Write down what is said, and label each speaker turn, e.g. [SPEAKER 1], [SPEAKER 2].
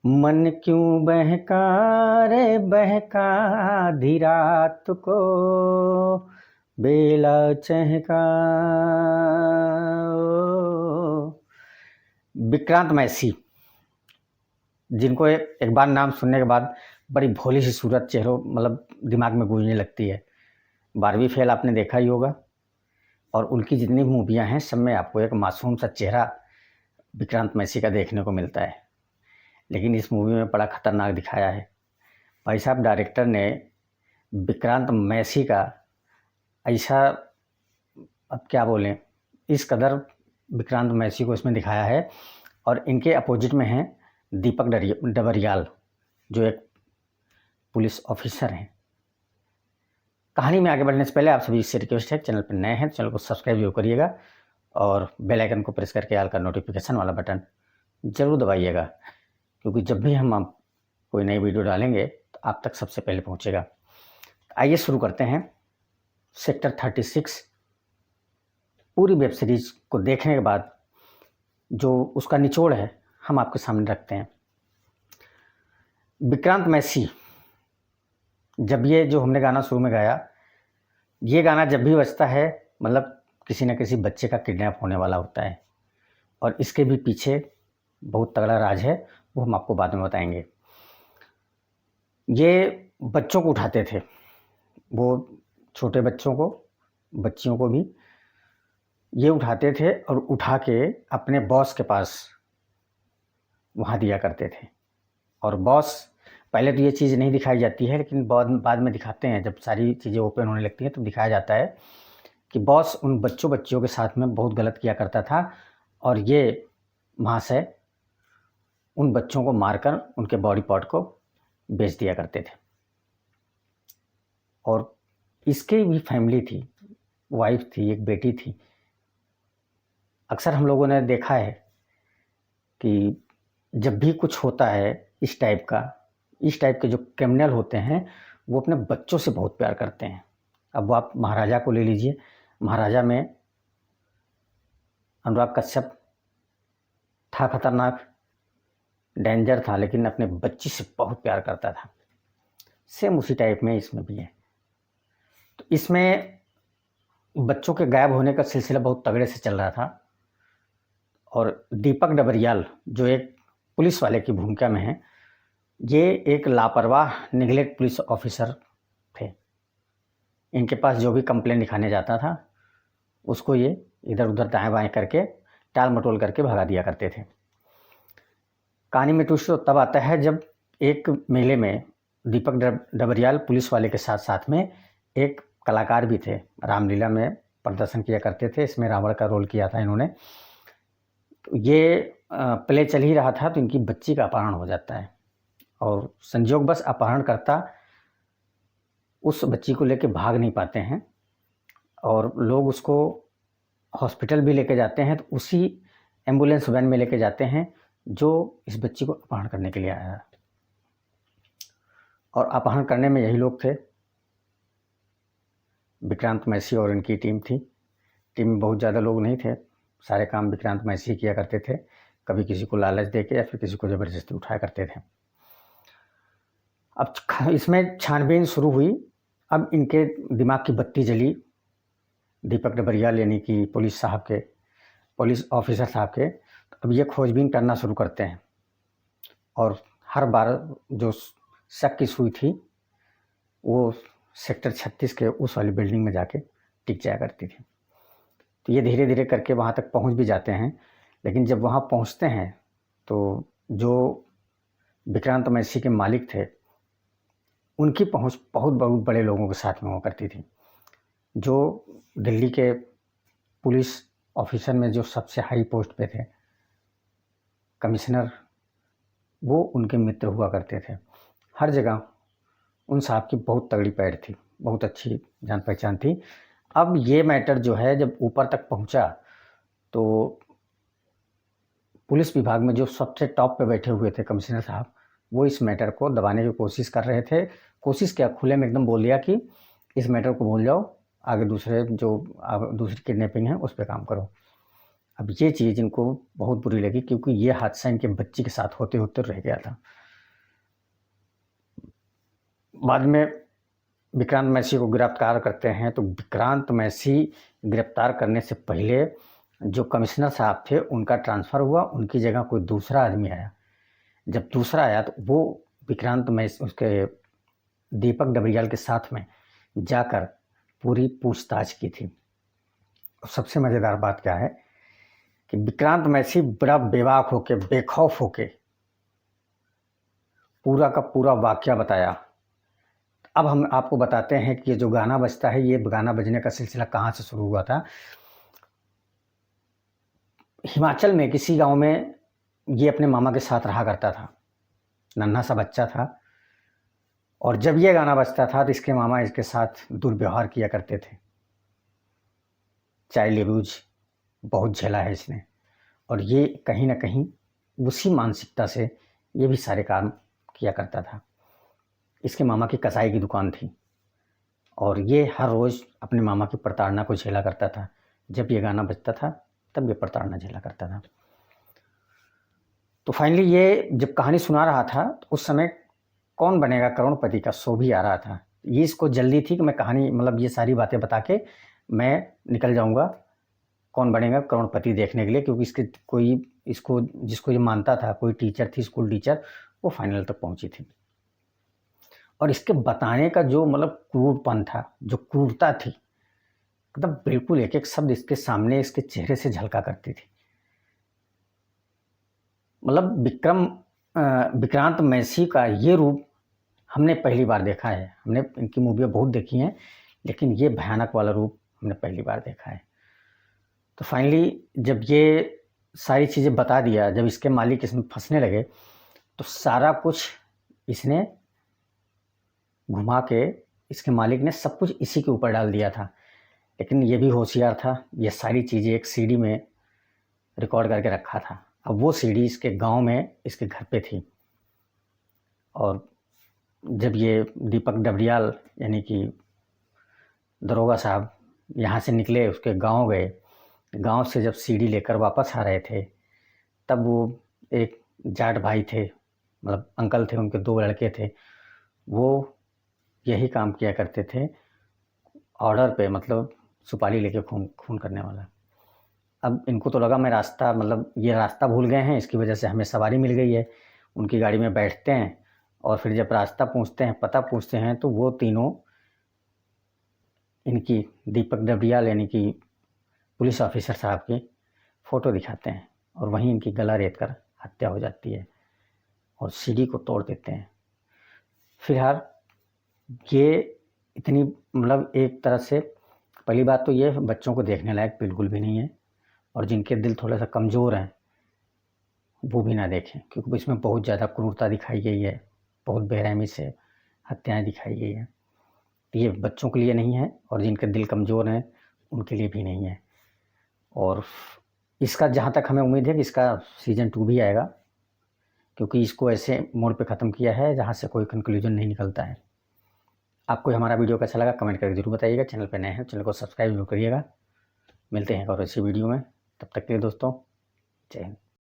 [SPEAKER 1] मन क्यों बहका रे बहका आधी रात को बेला चहका। विक्रांत मैसी, जिनको एक बार नाम सुनने के बाद बड़ी भोली सी सूरत चेहरों मतलब दिमाग में गूंजने लगती है। बारहवीं फेल आपने देखा ही होगा, और उनकी जितनी मूवियाँ हैं सब में आपको एक मासूम सा चेहरा विक्रांत मैसी का देखने को मिलता है। लेकिन इस मूवी में बड़ा खतरनाक दिखाया है। भाई साहब, डायरेक्टर ने विक्रांत मैसी का ऐसा, अब क्या बोलें, इस कदर विक्रांत मैसी को इसमें दिखाया है। और इनके अपोजिट में हैं दीपक डबरियाल, जो एक पुलिस ऑफिसर हैं। कहानी में आगे बढ़ने से पहले आप सभी से रिक्वेस्ट है, चैनल पर नए हैं तो चैनल को सब्सक्राइब जरूर करिएगा और बेल आइकन को प्रेस करके ऑल का नोटिफिकेशन वाला बटन ज़रूर दबाइएगा, क्योंकि जब भी हम कोई नई वीडियो डालेंगे तो आप तक सबसे पहले पहुंचेगा। आइए शुरू करते हैं। सेक्टर 36 पूरी वेब सीरीज को देखने के बाद जो उसका निचोड़ है हम आपके सामने रखते हैं। विक्रांत मैसी, जब ये जो हमने गाना शुरू में गाया, ये गाना जब भी बजता है मतलब किसी न किसी बच्चे का किडनैप होने वाला होता है, और इसके भी पीछे बहुत तगड़ा राज है, वो हम आपको बाद में बताएंगे। ये बच्चों को उठाते थे, वो छोटे बच्चों को, बच्चियों को भी ये उठाते थे और उठा के अपने बॉस के पास वहाँ दिया करते थे। और बॉस, पहले तो ये चीज़ नहीं दिखाई जाती है, लेकिन बाद में दिखाते हैं, जब सारी चीज़ें ओपन होने लगती हैं तो दिखाया जाता है कि बॉस उन बच्चों के साथ में बहुत गलत किया करता था, और ये महाशय उन बच्चों को मारकर उनके बॉडी पार्ट को बेच दिया करते थे। और इसकी भी फैमिली थी, वाइफ थी, एक बेटी थी। अक्सर हम लोगों ने देखा है कि जब भी कुछ होता है इस टाइप के जो क्रिमिनल होते हैं वो अपने बच्चों से बहुत प्यार करते हैं। अब वो आप महाराजा को ले लीजिए, महाराजा में अनुराग कश्यप था, खतरनाक, डेंजर था, लेकिन अपने बच्ची से बहुत प्यार करता था। सेम उसी टाइप में इसमें भी है। तो इसमें बच्चों के गायब होने का सिलसिला बहुत तगड़े से चल रहा था, और दीपक डबरियाल जो एक पुलिस वाले की भूमिका में है, ये एक लापरवाह निगलेक्ट पुलिस ऑफिसर थे। इनके पास जो भी कंप्लेन लिखाने जाता था उसको ये इधर उधर दाएं बाएं करके टाल मटोल करके भगा दिया करते थे। कहानी में ट्विस्ट तो तब आता है जब एक मेले में दीपक डबरियाल पुलिस वाले के साथ साथ में एक कलाकार भी थे, रामलीला में प्रदर्शन किया करते थे, इसमें रावण का रोल किया था इन्होंने। तो ये प्ले चल ही रहा था तो इनकी बच्ची का अपहरण हो जाता है, और संजोगवश अपहरणकर्ता उस बच्ची को लेके भाग नहीं पाते हैं, और लोग उसको हॉस्पिटल भी लेके जाते हैं, तो उसी एम्बुलेंस वैन में लेके जाते हैं जो इस बच्ची को अपहरण करने के लिए आया। और अपहरण करने में यही लोग थे, विक्रांत मैसी और इनकी टीम थी। टीम में बहुत ज़्यादा लोग नहीं थे, सारे काम विक्रांत मैसी किया करते थे, कभी किसी को लालच देके या फिर किसी को ज़बरदस्ती उठाया करते थे। अब इसमें छानबीन शुरू हुई। अब इनके दिमाग की बत्ती जली, दीपक डबरियाल यानी कि पुलिस ऑफिसर साहब के। अब ये खोजबीन करना शुरू करते हैं, और हर बार जो शक की सुई थी वो सेक्टर 36 के उस वाली बिल्डिंग में जाके टिक जाया करती थी। तो ये धीरे धीरे करके वहाँ तक पहुँच भी जाते हैं, लेकिन जब वहाँ पहुँचते हैं तो जो विक्रांत मैसी के मालिक थे उनकी पहुँच बहुत बहुत बड़े लोगों के साथ में हुआ करती थी। जो दिल्ली के पुलिस ऑफिसर में जो सबसे हाई पोस्ट पे थे, कमिश्नर, वो उनके मित्र हुआ करते थे। हर जगह उन साहब की बहुत तगड़ी पैड़ थी, बहुत अच्छी जान पहचान थी। अब ये मैटर जो है जब ऊपर तक पहुंचा तो पुलिस विभाग में जो सबसे टॉप पे बैठे हुए थे कमिश्नर साहब, वो इस मैटर को दबाने की कोशिश कर रहे थे। कोशिश क्या, खुले में एकदम बोल दिया कि इस मैटर को भूल जाओ, आगे दूसरी किडनैपिंग है उस पर काम करो। अब ये चीज़ इनको बहुत बुरी लगी, क्योंकि ये हादसा इनके बच्ची के साथ होते होते रह गया था। बाद में विक्रांत मैसी को गिरफ्तार करते हैं, तो विक्रांत मैसी गिरफ्तार करने से पहले जो कमिश्नर साहब थे उनका ट्रांसफ़र हुआ, उनकी जगह कोई दूसरा आदमी आया। जब दूसरा आया तो वो विक्रांत मैसी उसके दीपक डबरियाल के साथ में जाकर पूरी पूछताछ की थी। सबसे मज़ेदार बात क्या है कि विक्रांत मैसी बड़ा बेबाक होके, बेखौफ होके पूरा का पूरा वाकया बताया। अब हम आपको बताते हैं कि ये जो गाना बजता है, ये गाना बजने का सिलसिला कहाँ से शुरू हुआ था। हिमाचल में किसी गांव में ये अपने मामा के साथ रहा करता था, नन्हा सा बच्चा था, और जब ये गाना बजता था तो इसके मामा इसके साथ दुर्व्यवहार किया करते थे। चाइल्ड अब्यूज बहुत झेला है इसने, और ये कहीं ना कहीं उसी मानसिकता से ये भी सारे काम किया करता था। इसके मामा की कसाई की दुकान थी, और ये हर रोज़ अपने मामा की प्रताड़ना को झेला करता था। जब ये गाना बजता था तब ये प्रताड़ना झेला करता था। तो फाइनली ये जब कहानी सुना रहा था तो उस समय कौन बनेगा करोड़पति का शो भी आ रहा था। ये इसको जल्दी थी कि मैं कहानी मतलब ये सारी बातें बता के मैं निकल जाऊंगा कौन बनेगा करोड़पति देखने के लिए, क्योंकि इसके कोई इसको जिसको ये मानता था, कोई टीचर थी, स्कूल टीचर, वो फाइनल तक पहुंची थी। और इसके बताने का जो मतलब क्रूरपन था, जो क्रूरता थी, मतलब बिल्कुल एक एक शब्द इसके सामने इसके चेहरे से झलका करती थी। मतलब विक्रांत मैसी का ये रूप हमने पहली बार देखा है। हमने इनकी मूवियाँ बहुत देखी हैं, लेकिन ये भयानक वाला रूप हमने पहली बार देखा है। तो फाइनली जब ये सारी चीज़ें बता दिया, जब इसके मालिक इसमें फंसने लगे, तो सारा कुछ इसने घुमा के इसके मालिक ने सब कुछ इसी के ऊपर डाल दिया था। लेकिन ये भी होशियार था, ये सारी चीज़ें एक सीडी में रिकॉर्ड करके रखा था। अब वो सीडी इसके गांव में इसके घर पे थी, और जब ये दीपक डबरियाल यानी कि दरोगा साहब यहाँ से निकले, उसके गांव गए, गांव से जब सीडी लेकर वापस आ रहे थे, तब वो एक जाट भाई थे, मतलब अंकल थे, उनके 2 लड़के थे, वो यही काम किया करते थे ऑर्डर पे, मतलब सुपारी लेके खून करने वाला। अब इनको तो लगा मैं रास्ता मतलब ये रास्ता भूल गए हैं, इसकी वजह से हमें सवारी मिल गई है। उनकी गाड़ी में बैठते हैं, और फिर जब रास्ता पूछते हैं, पता पूछते हैं, तो वो तीनों इनकी दीपक डबरियाल यानी कि पुलिस ऑफिसर साहब की फ़ोटो दिखाते हैं, और वहीं इनकी गला रेत कर हत्या हो जाती है, और सीढ़ी को तोड़ देते हैं। फिलहाल ये इतनी मतलब एक तरह से पहली बात तो ये बच्चों को देखने लायक बिल्कुल भी नहीं है, और जिनके दिल थोड़ा सा कमज़ोर हैं वो भी ना देखें, क्योंकि इसमें बहुत ज़्यादा क्रूरता दिखाई गई है, बहुत बेरहमी से हत्याएं दिखाई गई हैं। तो ये बच्चों के लिए नहीं है, और जिनके दिल कमज़ोर हैं उनके लिए भी नहीं है। और इसका जहाँ तक हमें उम्मीद है कि इसका सीज़न 2 भी आएगा, क्योंकि इसको ऐसे मोड़ पे ख़त्म किया है जहाँ से कोई कंक्लूजन नहीं निकलता है। आपको हमारा वीडियो कैसा लगा कमेंट करके ज़रूर बताइएगा। चैनल पर नए हैं, चैनल को सब्सक्राइब जरूर करिएगा। मिलते हैं और ऐसी वीडियो में, तब तक के लिए दोस्तों, जय हिंद।